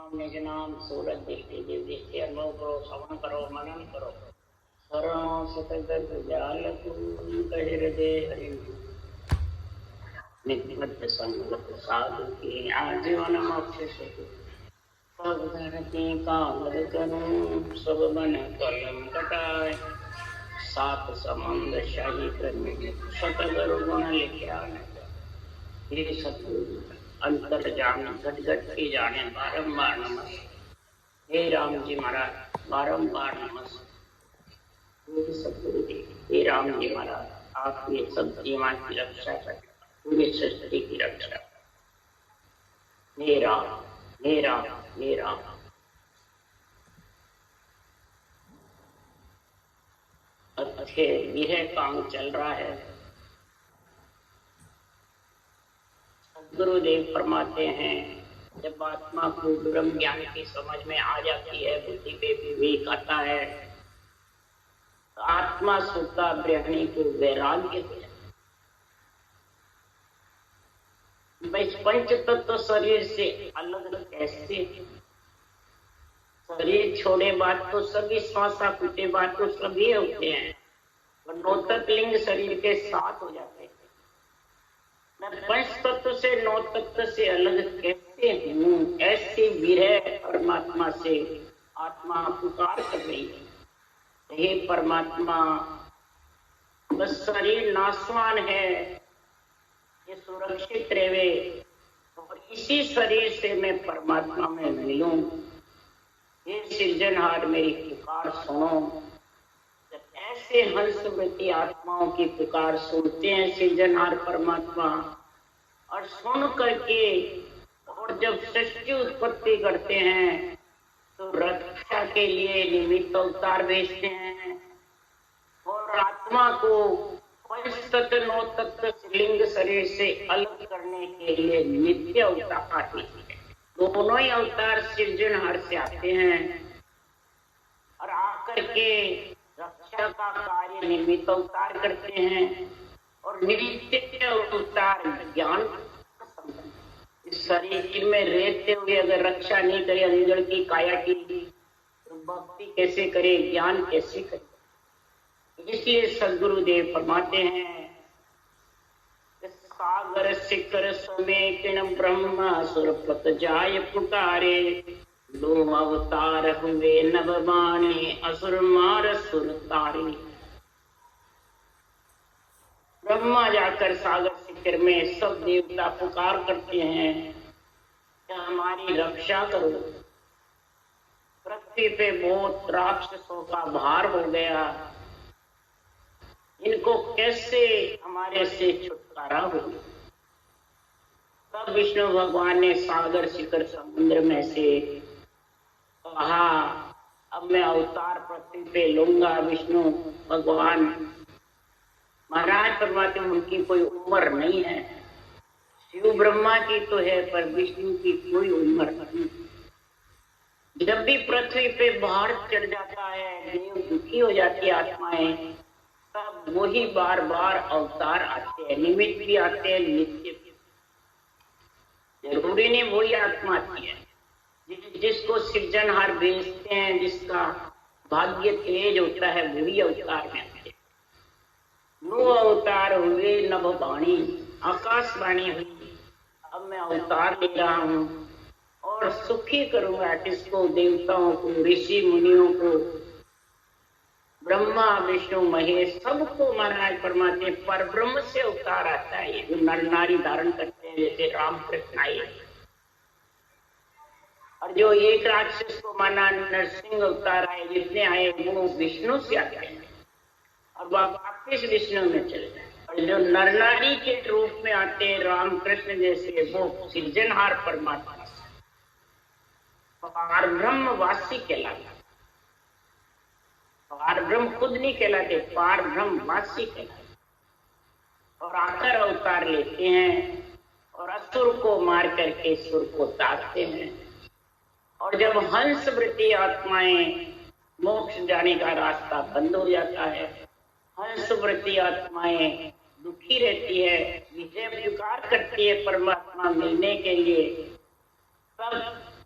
निज नाम सूरज दृष्टि दिव्य दृष्टि अनुभव करो, श्रवण करो, मनन करो। शरणों सतगत जाल हृदय हरि नित्य संगत साधु की आजीवन मोक्ष से सब धरती कामद करूं सब मन कलम कटाए सात समंद शाही करने सतगुरु गुण लिखा ये सतगुरु अंतर जान घट घट की जाने बारंबार नमस्ते। हे राम जी महाराज बारंबार नमस्ते। हे सतगुरु जी, हे राम जी महाराज आप ये सब जीवा की रक्षा करें, पूरी सृष्टि की रक्षा। हे राम हे राम हे राम। अच्छे विरह काम चल रहा है। गुरुदेव फरमाते हैं जब आत्मा को ब्रह्म ज्ञान की समझ में आ जाती है, बुद्धि पे विवेक आता है, तो आत्मा सुखा ब्रह्मणी को वैराग्य हो जाता है। पंच तत्व शरीर से अलग कैसे? शरीर छोड़े बात तो सभी, श्वासा फूटे बात तो सभी होते हैं, और नौतक लिंग शरीर के साथ हो जाते हैं। मैं पंच तत्व से नौ तत्व से अलग कैसे हूँ? ऐसी विरह परमात्मा से आत्मा पुकार कर रही है। हे परमात्मा, बस शरीर नाशवान है, ये सुरक्षित रहे और इसी शरीर से मैं परमात्मा में मिलूं। हे सृजनहार मेरी पुकार सुनो। ऐसे हंसवृत्ति आत्माओं की पुकार सुनते हैं सृजनहार परमात्मा, और सुन करके और जब सृष्टि उत्पत्ति करते हैं तो रक्षा के लिए निमित्त अवतार भेजते हैं, और आत्मा को पंच तत्व नौ तत्व लिंग शरीर से अलग करने के लिए नित्य अवतार आते हैं। दोनों ही अवतार सृजनहार से आते हैं और आकर के रक्षा का कार्य निमित्त अवतार करते हैं, और नित्य अवतार ज्ञान। इस शरीर में रहते हुए अगर रक्षा नहीं करे अंजड़ की काया की, तो भक्ति कैसे करे, ज्ञान कैसे करे? इसलिए सदगुरुदेव फरमाते हैं सागर शिखर समेकिन ब्रह्मा सुरपत जाय पुकारे, दो अवतार हुए नवबाणी असुर मार सुर तारे। ब्रह्मा जाकर सागर शिखर में सब देवता पुकार करते हैं कि हमारी रक्षा करो, पृथ्वी पे बहुत राक्षसों का भार हो गया, इनको कैसे हमारे से छुटकारा हो। तब विष्णु भगवान ने सागर शिखर समुद्र में से कहा अब मैं अवतार पृथ्वी पे लूंगा। विष्णु भगवान महाराज परमात्मा, उनकी कोई उम्र नहीं है, शिव ब्रह्मा की तो है पर विष्णु की कोई उम्र नहीं। जब भी पृथ्वी पे भार चढ़ जाता है, देव दुखी हो जाती है आत्माएं, तब वही बार बार अवतार आते हैं, निमित्त भी आते हैं, नित्य भी। जरूरी नहीं वही आत्मा आती है, जिसको सृजनहार भेजते हैं, जिसका भाग्य तेज होता है वही अवतार में आते हैं। नो अवतार हुए नभवाणी, आकाशवाणी हुई, अब मैं अवतार ले रहा हूँ और सुखी करूंगा किसको? देवताओं को, ऋषि मुनियों को, ब्रह्मा विष्णु महेश सबको महाराज परमात्मा पर ब्रह्म से अवतार आता है। जो नर नारी धारण करते हैं, जैसे राम कृष्ण आए, और जो एक राक्षस को माना नरसिंह अवतार आए, जितने आए वो विष्णु से आते हैं और वापिस विष्णु में चले जाए। और जो नर नारी के रूप में आते हैं राम कृष्ण जैसे, वो सृजनहार परमात्मा पार ब्रह्म वासी कहलाते। पार ब्रह्म खुद नहीं कहलाते, पार ब्रह्म वासी कहलाते, और आकर अवतार लेते हैं और असुर को मार करके सुर को ताकते हैं। और जब हंस वृत्ति आत्माएं मोक्ष जाने का रास्ता बंद हो जाता है, हंस वृत्ति आत्माएं दुखी रहती है, विजय पुकार करती है परमात्मा मिलने के लिए, तब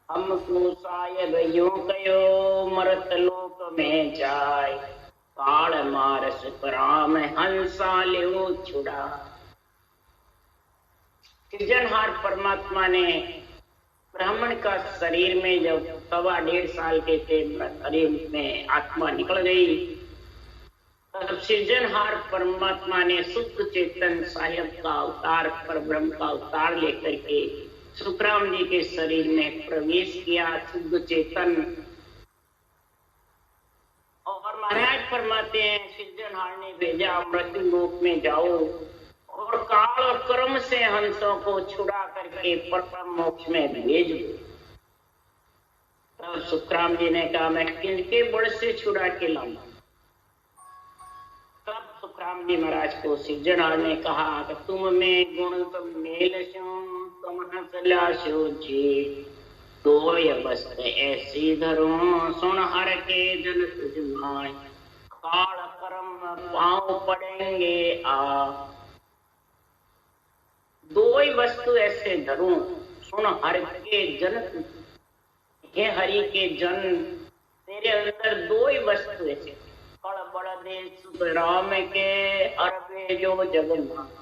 हमको शायद यूं कयो मरत लोक में जाय, काल मार सुखराम हंसा ले छुड़ा। सृजनहार परमात्मा ने ब्राह्मण का शरीर में जब 1.5 साल के थे, शरीर में आत्मा निकल गई, तब सृजनहार परमात्मा ने शुद्ध चेतन साहेब का अवतार, पर ब्रह्म का अवतार लेकर के सुखराम जी के शरीर में प्रवेश किया, शुद्ध चेतन। और महाराज फरमाते हैं सृजनहार ने भेजा मृत्यु लोक में जाओ और काल और कर्म से हंसों को छुड़ा करके परम मोक्ष में भेज दो। तब सुखराम जी ने कहा मैं किनके बड़ से छुड़ा के लाऊंगा। तब सुखराम जी महाराज को सृजनहार ने कहा कि तुम में गुण तुम मेल तुम हंसलाशो जी, दो बस्त ऐसी धरो सुन हर के जन तुझमाय, काल कर्म पांव पड़ेंगे आ। दो ही वस्तु ऐसे धरूं सुन हर के जन, हे हरि के जन, तेरे अंदर दो ही वस्तु ऐसे, कड़ बड़ दे सुख राम के अरबे जो जगन्नाथ।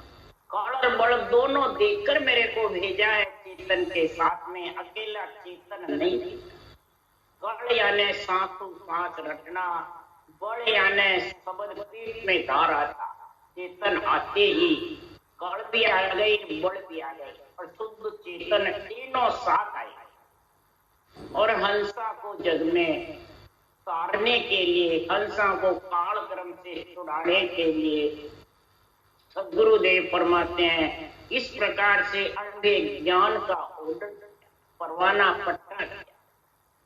कड़ और बड़ दोनों देकर मेरे को भेजा है चेतन के साथ में, अकेला चेतन नहीं। कड़ यानी सांसों सांस रटना, बड़ यानी शब्द पीठ में धार आता। चेतन आते ही कड़ भी आ गई, बड़ भी आ गई और शुद्ध चेतन तीनों साथ आए। और हंसा को जग में तारने के लिए, हंसा को काल क्रम से छुड़ाने के लिए सदगुरुदेव फरमाते हैं इस प्रकार से अंधे ज्ञान का ऑर्डर परवाना पट्टा किया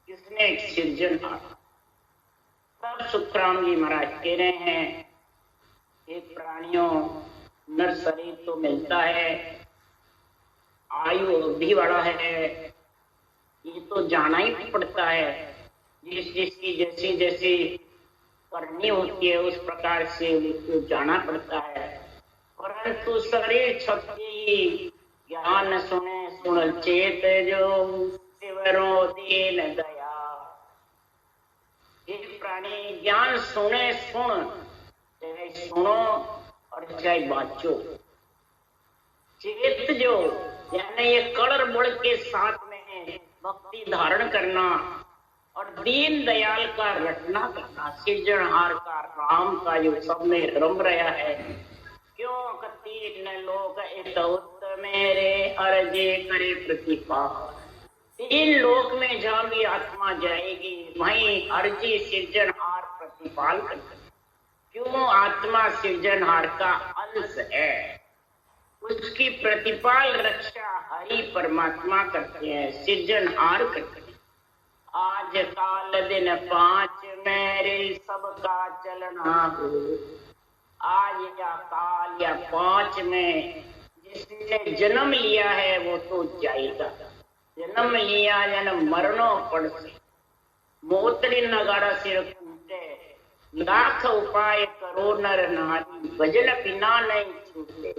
किसने? सृजनहार। तब सुखराम जी महाराज कह रहे हैं एक प्राणियों, नर शरीर तो मिलता है, आयु अवधि वाला है, ये तो जाना ही पड़ता है। जिसकी जैसी जैसी करनी होती है उस प्रकार से उसको जाना पड़ता है। परंतु शरीर छपते ही ज्ञान सुने सुन चेत जो शिवरो दीन दया। ये प्राणी ज्ञान सुने सुन, चाहे सुनो और चाहे बाचो। चेत जो यानी ये कड़ बड़ के साथ में भक्ति धारण करना और दीन दयाल का रटना करना, सृजनहार का राम का जो सब में रम रहा है। क्यों कतीन लोक इतउत मेरे अर्जे करे प्रतिपाल। तीन लोक में जहां भी आत्मा जाएगी वहीं अर्जी सृजनहार प्रतिपाल करता। क्यों? आत्मा सृजनहार का अंश है, उसकी प्रतिपाल रक्षा हरि परमात्मा करते हैं, सृजनहार करते हैं। आज काल दिन 5 मेरे सबका चलना हो। आज या काल या 5 में जिसने जन्म लिया है वो तो जाएगा। जन्म लिया जन्म मरणों पड़ से, मोतरी नगाड़ा सिर कूटे, लाख उपाय करो नर नारी, भजन बिना नहीं छूटे।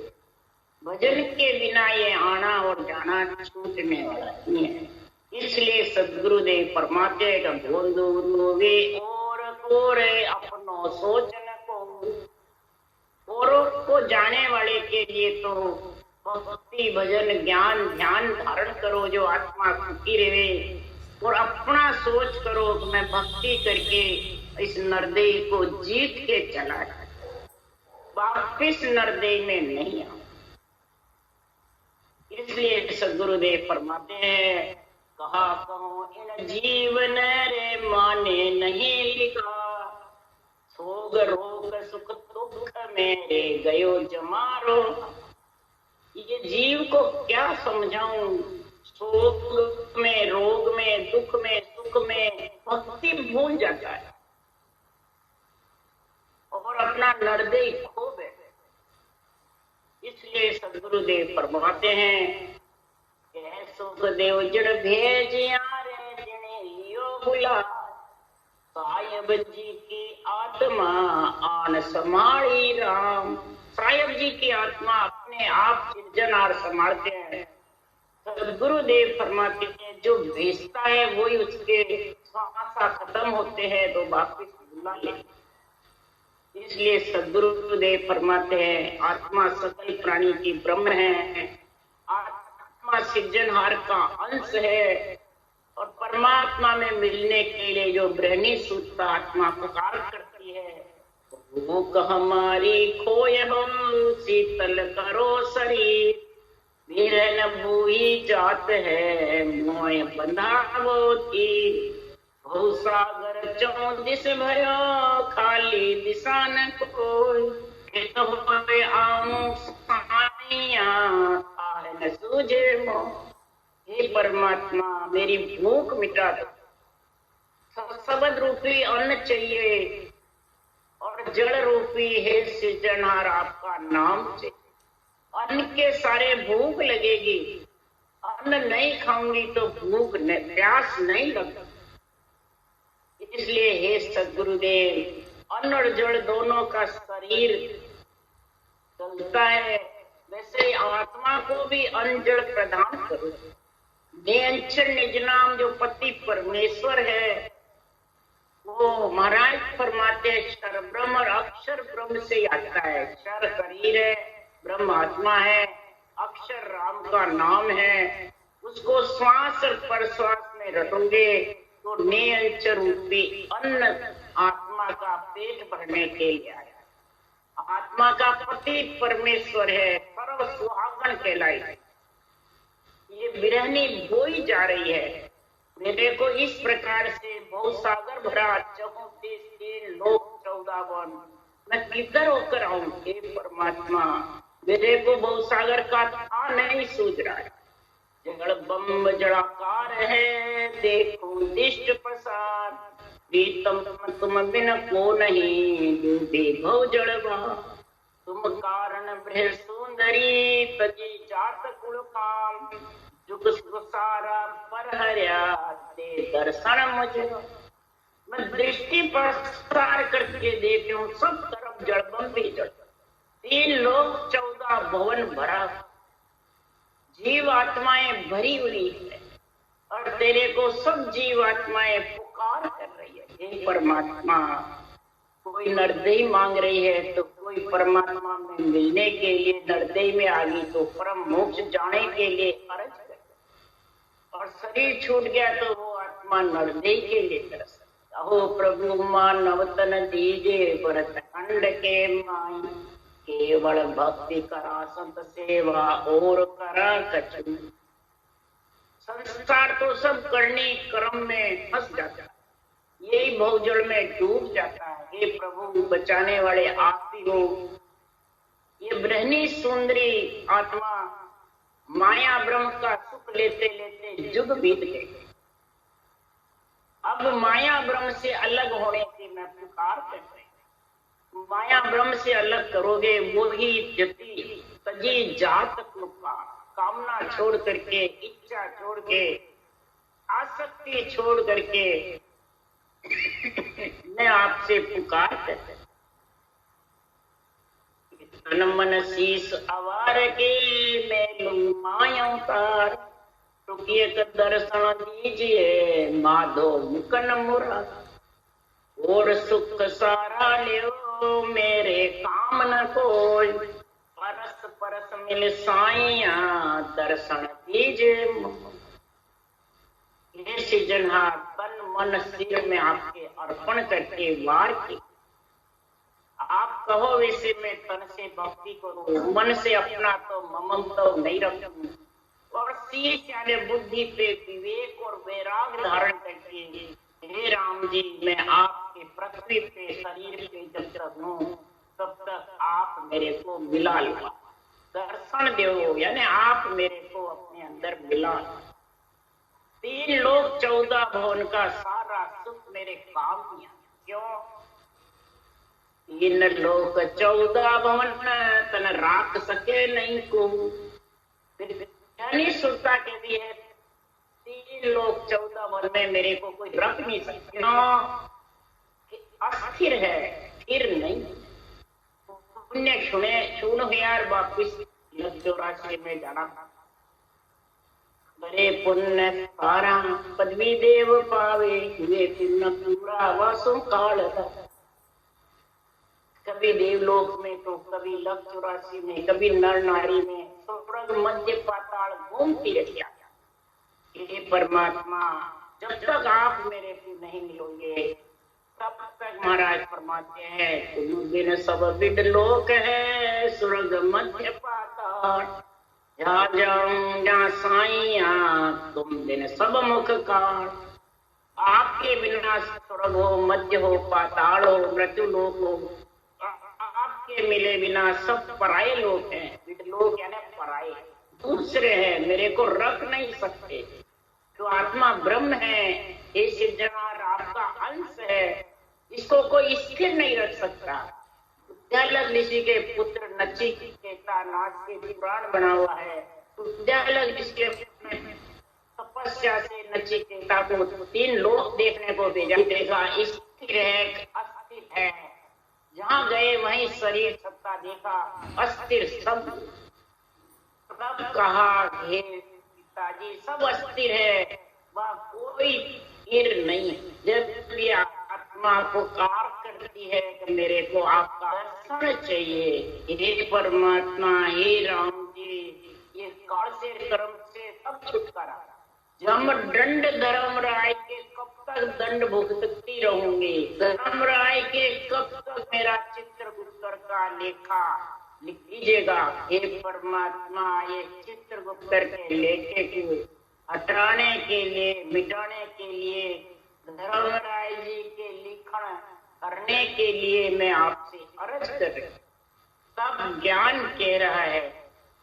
भजन के बिना ये आना और जाना छूटने वाला नहीं है। इसलिए सदगुरुदेव फरमाते हैं कि भोंदू रोवे और कोरे अपनो सोचन को। औरों को जाने वाले के लिए तो भक्ति भजन ज्ञान ध्यान धारण करो जो आत्मा सुखी रहे, और अपना सोच करो कि मैं भक्ति करके इस नरदेह को जीत के चला जाए, वापिस नरदेह में नहीं आऊं। इसलिए सदगुरुदेव फरमाते हैं कहा कहूं इन जीवन रे माने नहीं लिखा, सोग रोग सुख दुख मेरे गयो जमारो। ये जीव को क्या समझाऊं, शोक में रोग में दुख में सुख में भक्ति भूल जाता है और अपना नरदेह खो बैठे। इसलिए सदगुरुदेव फरमाते हैं सुख देव जड़ भेज यारे जिने लियो बुला, साहिब जी की आत्मा आन संभाली राम। साहिब जी की आत्मा अपने आप सृजनहार संभालते हैं। सदगुरुदेव फरमाते हैं जो भेजता है वही उसके श्वास खत्म होते हैं तो वापिस बुला ले। इसलिए सद्गुरुदेव फरमाते हैं आत्मा सकल प्राणी की ब्रह्म है, आत्मा सृजनहार का अंश है, और परमात्मा में मिलने के लिए जो बृहनी सूत्र आत्मा पुकार करती है, भूख हमारी खोय हम शीतल करो शरीर, न भूई जात है मोय बंधावती, भवसागर चौदिस भयो खाली दिशा न कोई, न सूझे मोह। हे परमात्मा मेरी भूख मिटा दो, शब्द रूपी अन्न चाहिए और जड़ रूपी है सृजनहार आपका नाम चाहिए। अन्न के सारे भूख लगेगी, अन्न नहीं खाऊंगी तो भूख प्यास नहीं लगती। इसलिए हे सद्गुरुदेव अन्न और जड़ दोनों का शरीर चलता है, वैसे आत्मा को भी अन्न जड़ प्रदान करो। निरंतर निज नाम जो पति परमेश्वर है वो महाराज फरमाते क्षर ब्रह्म और अक्षर ब्रह्म से आता है। क्षर शरीर है, ब्रह्म आत्मा है, अक्षर राम का नाम है। उसको श्वास और प्रश्वास में रटोगे तो निरंतर रूपी अन्न आत्मा का पेट भरने के लिए आया। आत्मा का पति परमेश्वर है, सर्व सुहागन कहलाई। ये बिरहनी बोई जा रही है। मेरे को इस प्रकार से बहुत सागर भरा चौतीस तीन लोक 14 वन, मैं किधर होकर आऊं हे परमात्मा। मेरे को बहुत सागर का था नहीं सूझ रहा है। जड़ बम जड़ाकार है देखो दिष्ट प्रसाद, प्रीतम तुम बिन को नहीं डूबे भव जड़वा, तुम कारण बृह सुंदरी तजी जात कुल काम, जुग सारा पर हरिया दे दर्शन मुझे। मैं दृष्टि प्रसार करके देखती हूँ सब तरफ जड़बम भी जड़, 3 लोक 14 भवन भरा, जीव आत्माएं भरी हुई है और तेरे को सब जीव आत्माएं पुकार कर रही है। हे परमात्मा कोई नरदेही मांग रही है तो कोई परमात्मा में मिलने के लिए नरदेही में आ गई तो परम मोक्ष जाने के लिए अर्ज कर, और शरीर छूट गया तो वो आत्मा नरदेही के लिए तरस। अहो प्रभु मान नवतन दीजे भरत खंड के माई, केवल भक्ति करा संत सेवा और करा कछु। संसार तो सब करनी क्रम में फंस जाता है, यही बहुजल में डूब जाता है। हे प्रभु बचाने वाले आप ही हो। ये ब्रह्मी सुंदरी आत्मा माया ब्रह्म का सुख लेते लेते जुग बीत गए। अब माया ब्रह्म से अलग होने की मैं पुकार कर रही। माया ब्रह्म से अलग करोगे वो ही जति तजी जात कृपा, कामना छोड़ करके, इच्छा छोड़ के, आसक्ति छोड़ करके मैं आपसे पुकार करते। तन मन शीस अवार के मैं लूं माया उतार, रुकिए कर दर्शन दीजिए माधो मुकन मुरा, और सुख सारा लियो मेरे काम न कोई, परस परस मिल साइया दर्शन दीजिए। ये सृजनहार तन मन सिर में आपके अर्पण करके वार की। आप कहो वैसे मैं तन से भक्ति करूं, मन से अपना तो ममत्व नहीं रखूं, और शीश यानी बुद्धि पे विवेक और वैराग धारण करके हे राम जी मैं आपके पृथ्वी पे शरीर पे जब तक हूँ तब तक आप मेरे को मिला लो, दर्शन दो, यानी आप मेरे को अपने अंदर मिला। 3 लोक 14 भवन का सारा सुख मेरे काम किया। क्यों? 3 लोक 14 भवन तन राख सके नहीं को, फिर सुरता कहती है 3 लोक 14 भवन में मेरे को कोई रख नहीं सकता, अस्थिर है, स्थिर नहीं। पुण्य छुने छूनो यार वापिस 84 में जाना था। करे पुण्य सारा पदवी देव पावे, हुए पुण्य पूरा वासों काल। कभी देवलोक में तो कभी लव 84 में, कभी नर नारी में, स्वर्ग मध्य पाताल घूमती रही। हे परमात्मा, जब तक आप मेरे को नहीं मिलोगे तब तक महाराज फरमाते हैं तुम बिन सब विद लोक है, स्वर्ग मध्य पाताल। जा जाऊं जा साइया तुम बिन सब मुख काल। आपके बिना स्वर्ग हो, मध्य हो, पाताल हो, मृत्यु लोक हो, आपके मिले बिना सब पराये लोग हैं। विद लोक यानी पराये, दूसरे हैं, मेरे को रख नहीं सकते। जो आत्मा ब्रह्म है, ये सिद्धनाथ आपका अंश है, इसको कोई स्थिर नहीं रख सकता। उद्यालक ऋषि के पुत्र नचिकेता नाथ के पुराण बना हुआ है। उद्यालक ऋषि के तपस्या से नचिकेता को 3 लोक देखने को भेजा। देखा स्थिर है, अस्थिर है, जहाँ गए वहीं शरीर सत्ता देखा, अस्थिर सब कहा हे पिताजी सब अस्थिर है, वह कोई स्थिर नहीं। जब भी आत्मा पुकार करती है कि मेरे को आपका दर्शन चाहिए, हे परमात्मा, हे राम जी, ये काल से कर्म से सब छुटकारा। जम दंड धर्मराय के कब तक दंड भुगतती रहूंगी, धर्मराय के कब तक मेरा चित्रगुप्त का लेखा लिख दीजिएगा। हे परमात्मा, ये चित्रगुप्त के लेखे को हटाने के लिए, मिटाने के लिए, धर्मराय जी के लिखण करने के लिए मैं आपसे अर्ज कर रही। तब ज्ञान कह रहा है,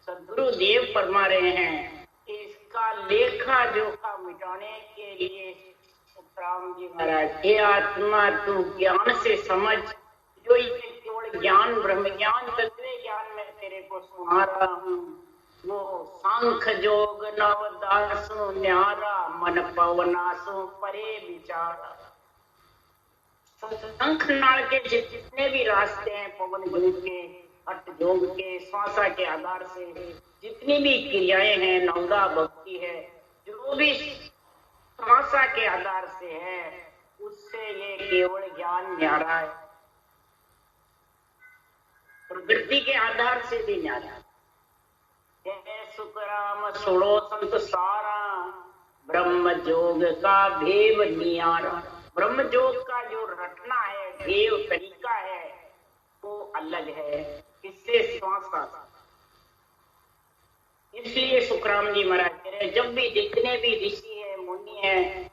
सदगुरु देव फरमा रहे हैं, इसका लेखा जोखा मिटाने के लिए राम जी महाराज, हे आत्मा तू ज्ञान से समझ, जो ये केवल ज्ञान ब्रह्म ज्ञान तत्व ज्ञान में तेरे को सुना रहा हूँ, वो सांख जोग नवदासो न्यारा मन पवनासो परे विचार। शंख नाल के जितने भी रास्ते हैं, पवन योग के, हठ योग के, श्वासा के आधार से जितनी भी क्रियाएं हैं, नवदा भक्ति है, जो भी श्वासा के आधार से है, उससे ये केवल ज्ञान न्यारा है। प्रवृत्ति के आधार से भी न्यारा। जय सुखराम सुनो संत सारा, ब्रह्म जोग का भेव नियारा। ब्रह्म जोग का जो रटना है, भेव तरीका है, वो अलग है, इससे श्वासा। इसलिए सुखराम जी महाराज कह रहे, जब भी जितने भी ऋषि है, मुनि है,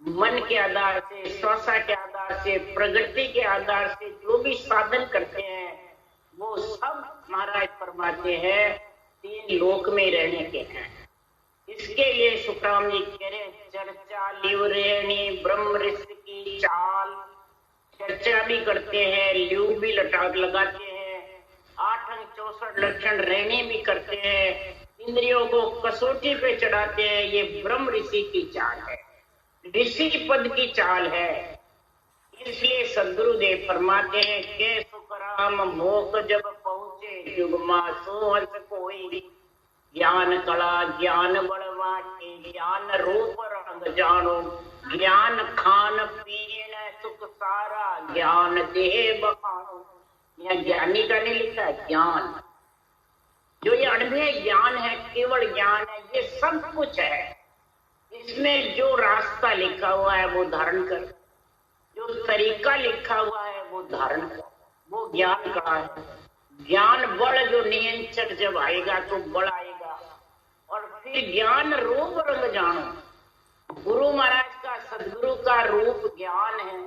मन के आधार से, श्वासा के आधार से, प्रगति के आधार से जो भी साधन करते हैं, वो सब महाराज फरमाते हैं 3 लोक में रहने के हैं। इसके लिए सुखराम जी कह रहे, चर्चा लिव रेणी ब्रह्म ऋषि की चाल। चर्चा भी करते हैं, लिव भी लगाते हैं, 8 अंग 64 लक्षण रहने भी करते हैं, इंद्रियों को कसौटी पे चढ़ाते हैं। ये ब्रह्म ऋषि की चाल है, ऋषि पद की चाल है। इसलिए सदगुरुदेव फरमाते हैं के सुखराम मोक जब पहुंचे, जुगमा सोहस कोई, ज्ञान कला ज्ञान बड़वा के, ज्ञान रूप रंग जानो, ज्ञान खान पीन सुख सारा, ज्ञान देह बखानो। यह ज्ञानी का नहीं लिखा है, ज्ञान जो ये अनुभव ज्ञान है, केवल ज्ञान है, ये सब कुछ है। इसमें जो रास्ता लिखा हुआ है वो धारण कर, जो तरीका लिखा हुआ है वो धारण कर, वो ज्ञान का है। ज्ञान बल जो नियंत्रण जब आएगा तो बल आएगा। और फिर ज्ञान रूप रंग जानो, गुरु महाराज का, सदगुरु का रूप ज्ञान है।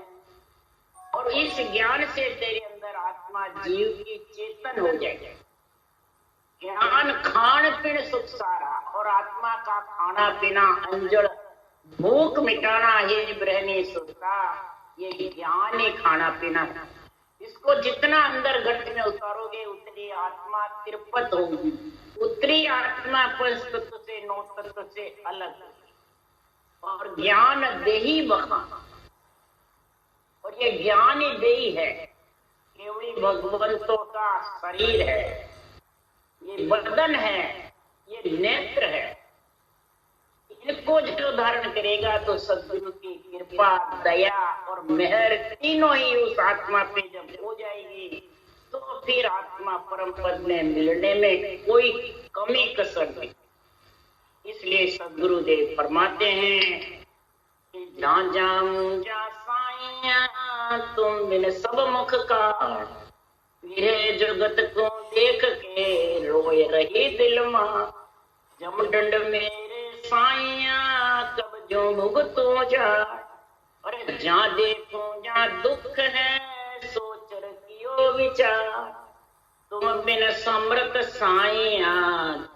और इस ज्ञान से तेरे अंदर आत्मा जीव की चेतन हो जाएगी। ज्ञान खान पीण सुख सारा, और आत्मा का खाना पीना, अंजल भूख मिटाना, ये ब्रह्मी सुखता, ये ज्ञान ही खाना पीना है। इसको जितना अंदर गट में उतारोगे उतनी आत्मा तिरपत होगी, उतनी आत्मा पंच तत्व से 9 तत्व से अलग। और ज्ञान देही बखा, और ये ज्ञान ही देही है, केवल भगवंतों का शरीर है, ये बदन है, ये नेत्र है। इनको जो धारण करेगा तो सद्गुरु की कृपा, दया और मेहर तीनों ही उस आत्मा पे जब हो जाएगी तो फिर आत्मा परम पद में मिलने में कोई कमी कसर नहीं। इसलिए सद्गुरुदेव फरमाते हैं कि जहाँ जाऊं जा साइया तुम बिन सब मुख का, मेरे जगत को देख के रोए रही दिल मां, जमडंड मेरे साइया कब जो भुगतो जा, अरे जहाँ देखो जहाँ दुख है सोच रखियो विचार, तुम बिन समृत साइया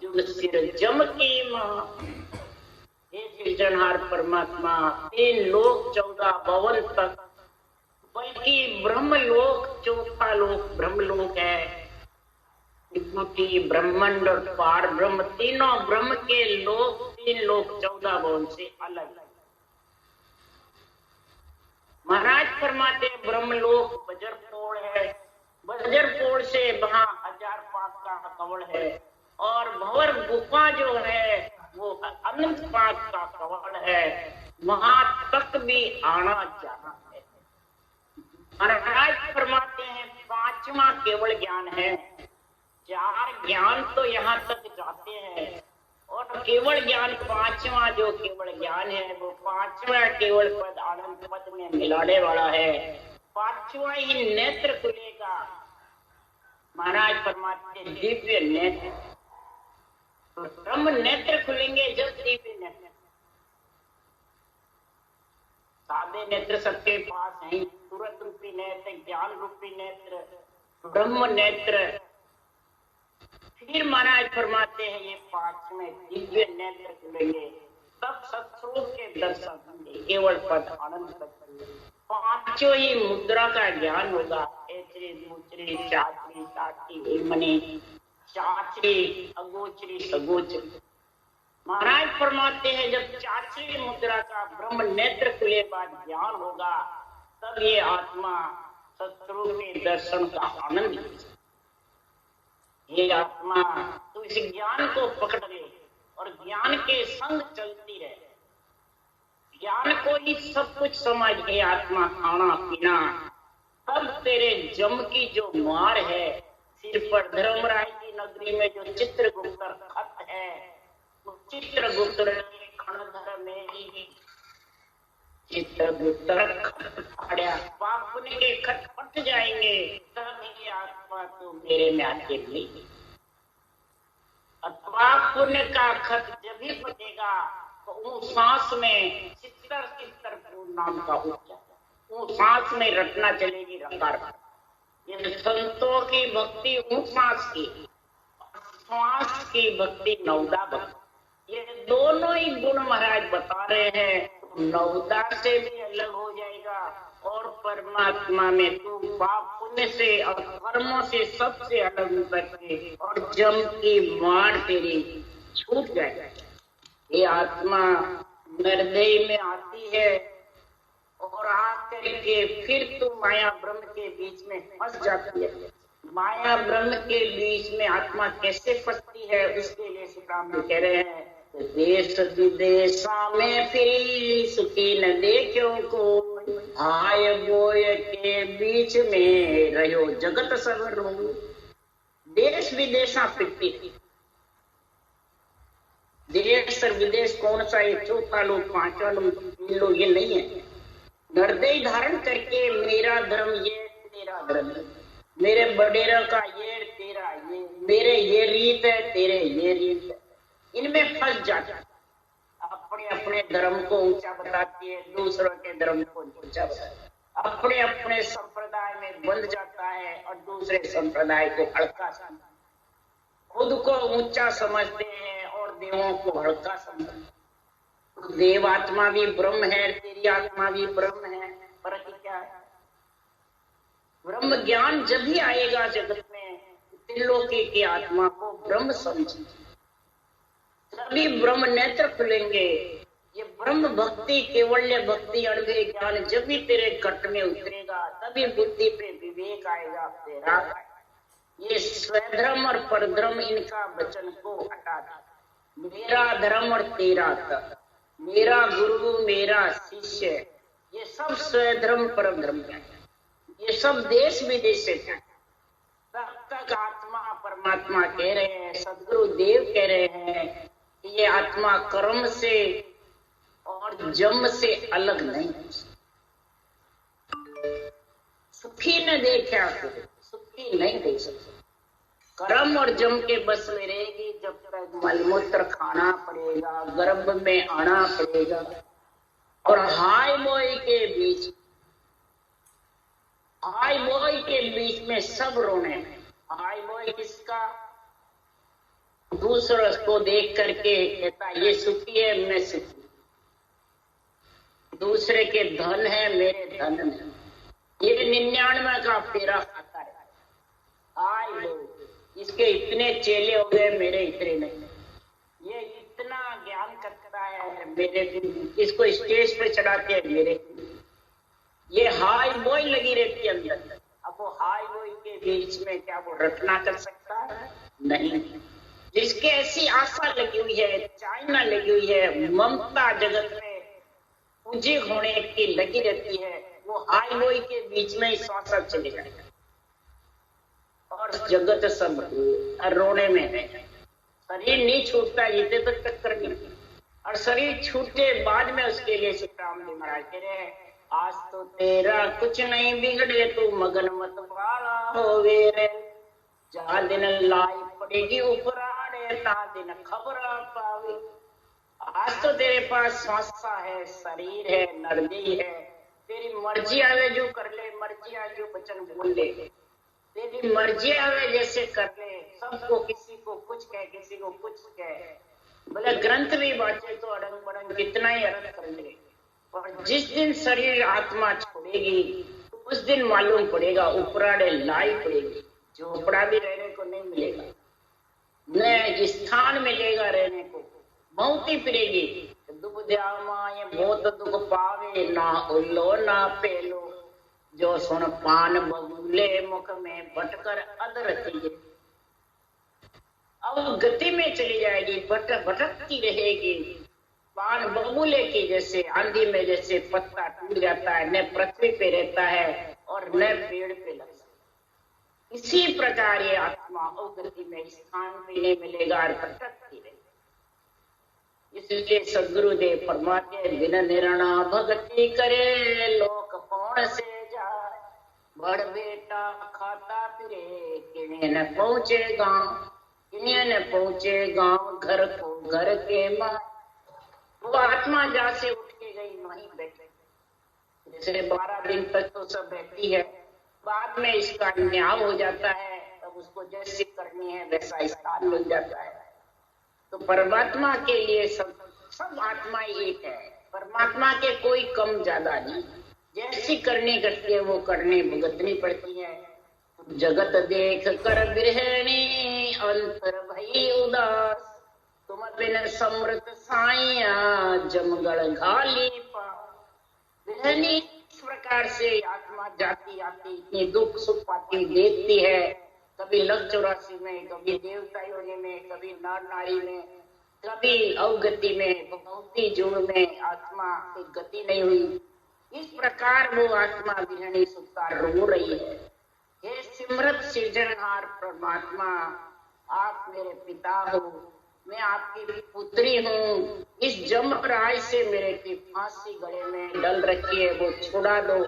जुग सिर जम की मां। हे सृजनहार परमात्मा, 3 लोक 14 भवन तक, बल्कि ब्रह्मलोक, चौथा लोक ब्रह्मलोक है, विभूति ब्रह्मांड और पार ब्रह्म, तीनों ब्रह्म के लोक 3 लोक 14 भवन से अलग। महाराज फरमाते ब्रह्मलोक बजरपोड़ है, बजरपोड़ से वहां 1000 पाक का कवल है, और भंवर गुफा जो है वो अनंत पाक का कवल है, वहां तक भी आना जाना है। महाराज फरमाते हैं 5वां केवल ज्ञान है, 4 ज्ञान तो यहाँ तक जाते हैं, और केवल ज्ञान 5वां जो केवल ज्ञान है वो 5वां केवल पद आनंद पद में मिलाने वाला है। 5वां ही नेत्र खुलेगा। महाराज फरमाते दिव्य नेत्र, तो ब्रह्म नेत्र खुलेंगे जब दिव्य नेत्र। सादे नेत्र सबके पास है, सूरत रूपी नेत्र, ज्ञान रूपी नेत्र, ब्रह्म नेत्र। फिर महाराज फरमाते हैं ये 5वें दिव्य नेत्र खुलेंगे, तब सत्स्वरूप के दर्शन होंगे, केवल पद आनंद पद। 5 ही मुद्रा का ज्ञान होगा, ऐचरी दूचरी चाचरी ताटी मनी चाचरी अगोचरी सगोचरी। महाराज फरमाते हैं जब 4वीं मुद्रा का ब्रह्म नेत्र खुले बाद ज्ञान होगा, तब ये आत्मा सत्स्वरूप के दर्शन का आनंद ले। ये आत्मा तो इस ज्ञान को पकड़ ले और ज्ञान के संग चलती रहे, ज्ञान को ही सब कुछ समझ के आत्मा खाना पीना, तब तेरे जम की जो मार है सिर पर, धर्मराय की नगरी में जो चित्रगुप्त खत है, तो चित्रगुप्त खंडधर में ही चित्रगुप्त पाप पुण्य के खत फट जाएंगे, तब ये आत्मा तो मेरे में आके मिलेगी। पाप पुण्य का खत जब भी फटेगा तो उस सांस में चित्तर नाम का उच्चारण, उस सांस में रटना चलेगी रकार। ये संतों की भक्ति उस सांस की, श्वास की भक्ति नवदा भक्ति, ये दोनों ही गुण महाराज बता रहे हैं। नवदा से भी अलग हो जाएगा, और परमात्मा में तू पाप पुण्य से और कर्मों से सबसे अलग होकर के, और जम की मार तेरी छूट जाएगा। ये आत्मा निर्दय में आती है और आकर के फिर तू माया ब्रह्म के बीच में फंस जाती है। माया ब्रह्म के बीच में आत्मा कैसे फंसती है, उसके लिए श्री राम कह रहे हैं, देश विदेशा में फिर सुखी न देखो को, आय बोय के बीच में रहो जगत सवर। देश विदेशा फिरती थी, देश और विदेश कौन सा है, चौथा लोग 5वां लोग 3 लोग ये नहीं है। हृदय धारण करके मेरा धर्म ये, तेरा धर्म, मेरे बडेरा का ये, तेरा ये, मेरे ये रीत है, तेरे ये रीत है, इनमें फंस जाता है। अपने अपने धर्म को ऊंचा बताती है, दूसरों के धर्म को ऊंचा बताती है, अपने अपने संप्रदाय में बंध जाता है और दूसरे संप्रदाय को हल्का समझता है, खुद को ऊंचा समझते हैं और देवों को हल्का समझते हैं। देव आत्मा भी ब्रह्म है, तेरी आत्मा भी ब्रह्म है, फर्क क्या है? ब्रह्म ज्ञान जब भी आएगा जगत में, त्रिलोकी की आत्मा को ब्रह्म समझे, सभी ब्रह्म नेत्र खुलेंगे। ये ब्रह्म भक्ति, केवल्य भक्ति, अड़बे ज्ञान जब भी तेरे कट में उतरेगा, तभी बुद्धि पे विवेक आएगा तेरा। ये स्वधर्म और परधर्म, इनका वचन को हटा दे, मेरा धर्म और तेरा धर्म, मेरा गुरु, मेरा शिष्य, ये सब स्वधर्म परम धर्म है। ये सब देश विदेश से है। तब तक आत्मा परमात्मा कह रहे हैं, सदगुरु देव कह रहे हैं कि ये आत्मा कर्म से और जम से अलग नहीं। सुखी न देखा तो सुखी नहीं देख सकते। कर्म और जम के बस में रहेगी जब तक मलमूत्र खाना पड़ेगा, गर्भ में आना पड़ेगा। और हाय बॉय के बीच में सब रोने हैं। हाय बॉय किसका? दूसरों को देख करके कहता ये सुखी है, मैं सुखी। दूसरे के धन है, मेरे धन नहीं। ये 99 का फेरा खाता है। हाय बॉय, इसके इतने चेले हो गए, मेरे इतने नहीं। ये इतना ज्ञान करता है, मेरे इसको स्टेज पे चढ़ाते हैं, मेरे ये हाई बॉय लगी रहती है अंदर। अब वो हाई बॉय के बीच में क्या वो रटना कर सकता है? नहीं। जिसके ऐसी आशा लगी हुई है, चाइना लगी हुई है, ममता जगत में पूजे होने की लगी रहती है, वो हाई बॉय के बीच में ही श्वास चले जाएगा और जगत सब रोने में है। शरीर नहीं छूटता जितने तक टक्कर नहीं, और शरीर छूटने बाद में उसके लिए सुखराम जी महाराज कह रहे हैं आज तो तेरा कुछ नहीं बिगड़े, तू मगन मत वाला होवे रे। जहाँ दिन लाई पड़ेगी ऊपराड़े, ना दिन खबर पावे। आज तो तेरे पास सांसा है, शरीर है, नरदेही है, तेरी मर्जी आवे जो कर ले, मर्जी आवे जो वचन बोल ले, तेरी मर्जी आवे जैसे कर ले। सबको किसी को कुछ कहे, किसी को कुछ कहे, भले ग्रंथ भी बांटे तो अड़ंग बड़ंग कितना ही अर्थ कर ले। और जिस दिन शरीर आत्मा छोड़ेगी उस दिन मालूम पड़ेगा उपराड़े लाई पड़ेगी। झोपड़ा भी रहने को नहीं मिलेगा, न स्थान मिलेगा रहने को, बहुत ही फिरेगी। दुख द्यामाए बहुत दुख पावे, ना उल्लो ना पेलो, जो सुन पान बबूले मुख में भटकर अधरती। अब गति में चली जाएगी, भटकती रहेगी। पान बबूले की जैसे आंधी में जैसे पत्ता टूट जाता है, न पृथ्वी पे रहता है और न पेड़ पे लगता है। इसी प्रकार ये आत्मा अवगति में स्थान भी नहीं मिलेगा और भटकती रहेगी। इसलिए सदगुरुदेव फरमाते बिन निरणा भक्ति करे, लोक कौन से जाए। बड़ बेटा खाता फिरे, किन्हें न पहुंचे गांव, किन्हें न पहुंचे गांव, घर को घर के माँ। वो आत्मा जहाँ से उठ के गई वहीं बैठे, जैसे 12 दिन तक तो सब बैठी है, बाद में इसका न्याय हो जाता है, तब उसको जैसी करनी है वैसा स्थान मिल जाता है। तो परमात्मा के लिए सब आत्मा एक है, परमात्मा के कोई कम ज्यादा नहीं। जैसी करनी करती है वो करनी भुगतनी पड़ती है। जगत देख कर बिरहणी, अंतर भई उदास, तुम बिन समृत साइया, जमगढ़ घाली पा। बिरहनी इस प्रकार से आत्मा जाती आती इतनी दुख सुख पाती देखती है, कभी लग 84 में, कभी देवता योनि में, कभी नर नारी में, कभी अवगति में, भक्ति जुग में आत्मा की गति नहीं हुई। इस प्रकार वो आत्मा बिरहनी सुखता रो रही है। हे सिमरत सृजनहार परमात्मा, आप मेरे पिता हो, मैं आपकी पुत्री हूँ। इस जमराज से मेरे की फांसी गले में डल रखी है, वो छुड़ा दो।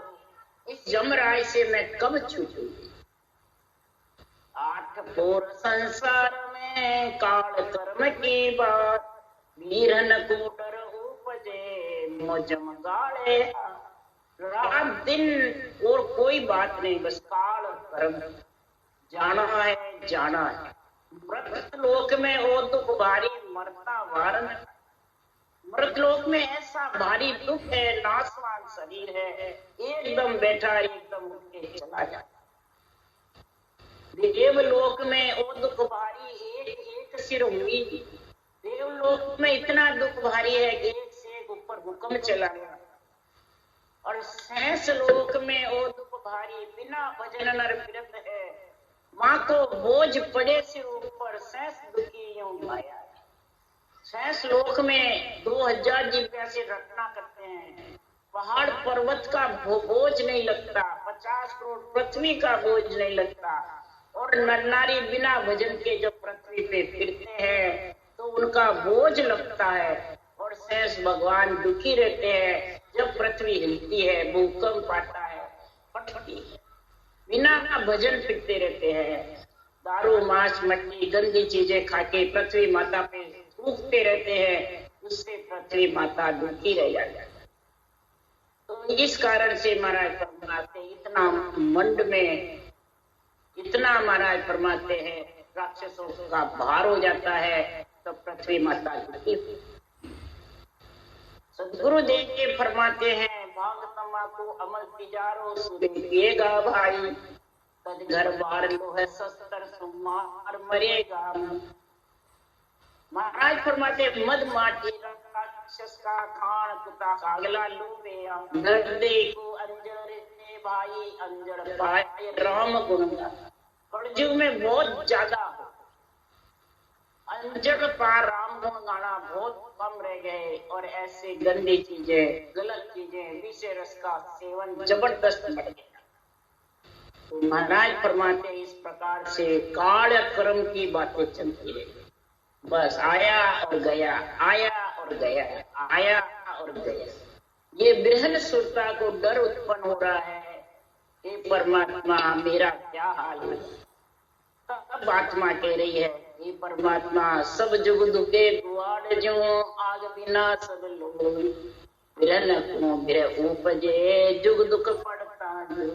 इस जमराज से मैं कब छूटूंगी। 8 पोर संसार में काल कर्म की बात, वीरन को डर उपजे मुझम गाड़े। रात दिन और कोई बात नहीं, बस काल और कर्म, जाना है जाना है। मृत लोक में ओ दुख भारी, मरता वारन। मृत लोक में ऐसा भारी दुख है, नाशवान शरीर है, एकदम बैठा एकदम उठ के चला जाता। देवलोक में ओ दुख भारी, एक एक सिर हुई। देवलोक में इतना दुख भारी है कि एक से एक ऊपर भूकंप चला गया। और शेष लोक में ओ दुख भारी, बिना भजन नर फिरत है। माँ को बोझ पड़े से ऊपर शेष दुखी यूं माया। श्लोक में 2000 जिव्या से रटना करते हैं। पहाड़ पर्वत का बोझ नहीं लगता, 50 करोड़ पृथ्वी का बोझ नहीं लगता। और नर नारी बिना भजन के जो पृथ्वी पे फिरते हैं तो उनका बोझ लगता है। और शेष भगवान दुखी रहते हैं जब पृथ्वी हिलती है, भूकंप आता है, फटती है। बिना भजन फिरते रहते हैं, दारू मांस मट्टी गंदी चीजें खाके पृथ्वी माता पे थूकते रहते हैं, उससे पृथ्वी माता दुखी रह जाती है। तो इस कारण से महाराज फरमाते इतना मंड में इतना महाराज फरमाते हैं राक्षसों का भार हो जाता है तो पृथ्वी माता दुखी। सदगुरुदेव फरमाते हैं भागतमा को अमल तिजारो सुरे पिएगा भाई, तद घर बार लो है सस्तर सुमार मरेगा। महाराज फरमाते मद माटी राक्षस का खान कुत्ता कागला लोबे दर्दे को अंजर रे भाई अंजर पाए राम गुण। कलयुग में बहुत ज्यादा हो, अंजर पा राम गुण गाना बहुत कम रह गए। और ऐसे गंदी चीजें गलत चीजें विषय रस का सेवन जबरदस्त बढ़ गया। तो महाराज फरमाते इस प्रकार से काल कर्म की बातें चलती है, बस आया और गया, आया और गया, आया और गया। ये बृहन सुरता को डर उत्पन्न हो रहा है, हे परमात्मा मेरा क्या हाल है। तब आत्मा कह रही है हे परमात्मा सब जुग दुखे गुआड़ जो आग बिना सब लोग बिरन को बिर उपजे जुग दुख पड़ता जो।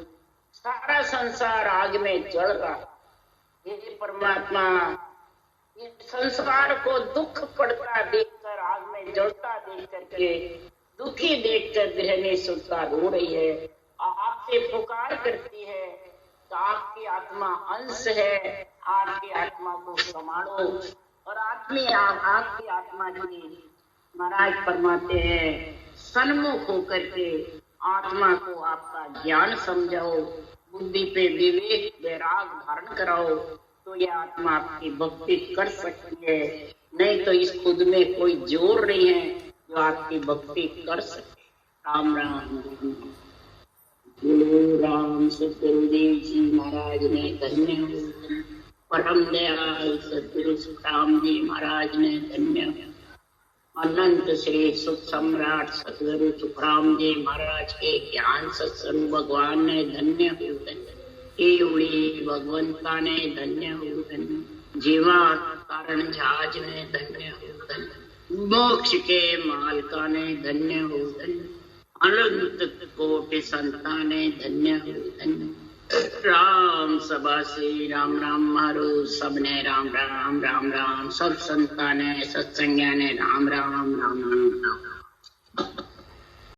सारा संसार आग में जल रहा। हे परमात्मा इस संसार को दुख पड़ता देखकर, आग में जलता देख करके, दुखी देखकर गृहिणी सुरता रो रही है, आपसे पुकार करती है। तो आपकी आत्मा अंश है, आपकी आत्मा को संभालो। और आपकी आत्मा की महाराज फरमाते हैं सन्मुख होकर के आत्मा को आपका ज्ञान समझाओ, बुद्धि पे विवेक वैराग धारण कराओ, तो यह आत्मा आपकी भक्ति कर सकती है। नहीं तो इस खुद में कोई जोर नहीं है जो आपकी भक्ति कर सके। राम राम। गुरु राम सतगुरुदेव जी महाराज ने धन्य हो, परम दयाल सतगुरु सुखराम जी महाराज ने धन्य हो, अनंत श्री सुख सम्राट सतगुरु सुखराम जी महाराज के ज्ञान सत्स्वरूप भगवान ने धन्य हो, धन्य भगवंता ने धन्य हो, धन्य जीवा कारण जहाज ने धन्य हो, धन्य मोक्ष के मालका ने धन्य हो, धन्य अनंत कोटि संताने धन्य हो, धन्य राम सभा से राम राम मारो सबने राम राम राम राम सब संताने सत्संज्ञा ने राम राम राम राम राम।